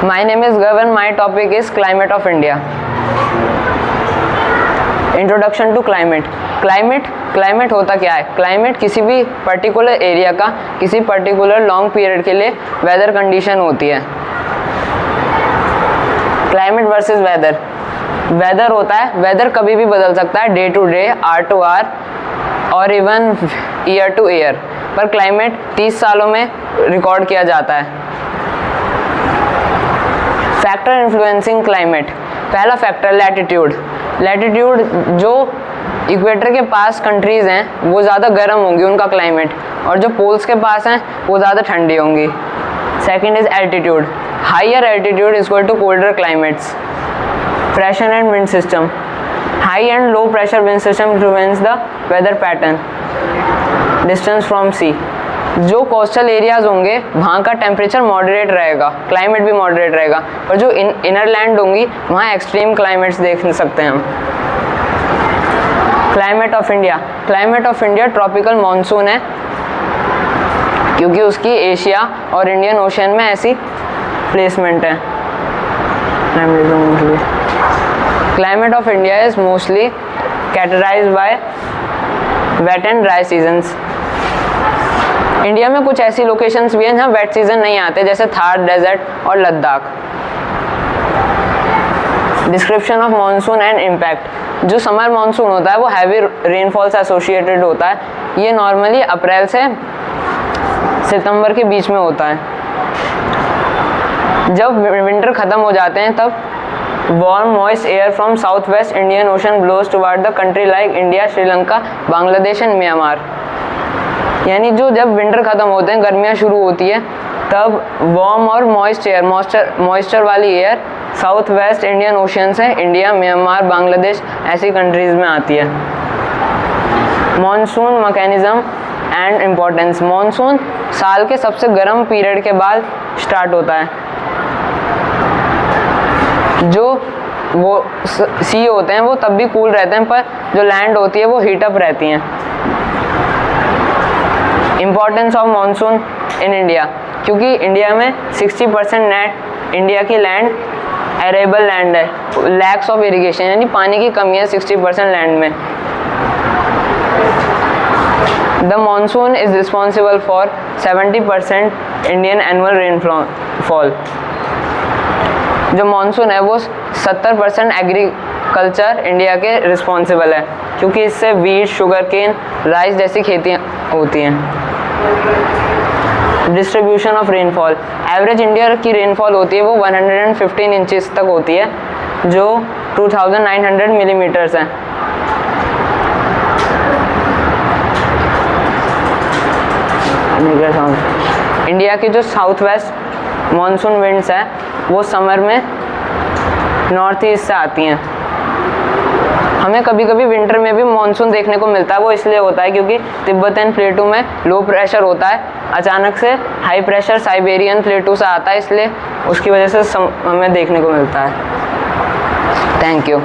My name is Gavan. My topic is climate of India. Introduction to climate. Climate होता क्या है? Climate किसी भी पर्टिकुलर एरिया का किसी पर्टिकुलर लॉन्ग पीरियड के लिए वेदर कंडीशन होती है. Climate versus weather. वेदर होता है, वेदर कभी भी बदल सकता है, day to day, hour to hour और इवन ईयर टू ईयर. पर क्लाइमेट 30 सालों में रिकॉर्ड किया जाता है. Factor influencing climate. पहला फैक्टर लैटिट्यूड. लैटिट्यूड जो इक्वेटर के पास कंट्रीज़ हैं वो ज़्यादा गर्म होंगी उनका क्लाइमेट, और जो पोल्स के पास हैं वो ज़्यादा ठंडी होंगी. Second is altitude. Higher altitude is equal to colder climates. Pressure and wind system. High and low pressure wind system influence the weather pattern. Distance from sea. जो कोस्टल एरियाज होंगे वहाँ का टेम्परेचर मॉडरेट रहेगा, climate भी moderate रहेगा, और जो inner land होंगी वहाँ एक्सट्रीम क्लाइमेट्स देख सकते हैं हम. Climate of India. Climate of India tropical monsoon है क्योंकि उसकी एशिया और इंडियन ओशन में ऐसी प्लेसमेंट है. Climate of India is mostly categorised by weight and dry seasons. India में कुछ ऐसी लोकेशंस भी हैं जहाँ वेट सीजन नहीं आते, जैसे थार डेजर्ट और Ladakh. Description of monsoon and impact. जो समर मॉनसून होता है वो हैवी रेनफॉल से एसोसिएटेड होता है. ये नॉर्मली अप्रैल से सितंबर के बीच में होता है. जब विंटर ख़त्म हो जाते हैं तब warm moist air from south west Indian ocean blows toward the country like India, Sri Lanka, Bangladesh and Myanmar. यानी जो जब विंटर ख़त्म होते हैं, गर्मियाँ शुरू होती है, तब वार्म और मॉइस्ट एयर, मॉइस्चर वाली air south west Indian ocean से इंडिया, म्यांमार, बांग्लादेश ऐसी कंट्रीज़ में आती है. Monsoon mechanism and importance. Monsoon साल के सबसे गर्म पीरियड के बाद स्टार्ट होता है. जो वो सी होते हैं वो तब भी कूल रहते हैं, पर जो लैंड होती है वो हीटअप रहती हैं. Importance of monsoon in India. क्योंकि इंडिया में 60% नेट इंडिया की लैंड एरेबल लैंड है. लैक्स ऑफ इरिगेशन यानी पानी की कमी है 60% लैंड में. The monsoon is responsible for 70% Indian annual rainfall. जो मानसून है वो 70% एग्रीकल्चर इंडिया के रिस्पॉन्सिबल है, क्योंकि इससे वीट, शुगर केन, राइस जैसी खेतियाँ होती हैं. Distribution of rainfall. Average India की रेनफॉल होती है वो 115 इंचेस तक होती है, जो 2900 मिलीमीटर्स है. इंडिया की जो साउथ वेस्ट मॉनसून विंड्स है वो समर में नॉर्थ ईस्ट से आती हैं. हमें कभी कभी विंटर में भी मानसून देखने को मिलता है. वो इसलिए होता है क्योंकि तिब्बतन प्लेटू में लो प्रेशर होता है, अचानक से हाई प्रेशर साइबेरियन प्लेटू से आता है, इसलिए उसकी वजह से हमें देखने को मिलता है. Thank you.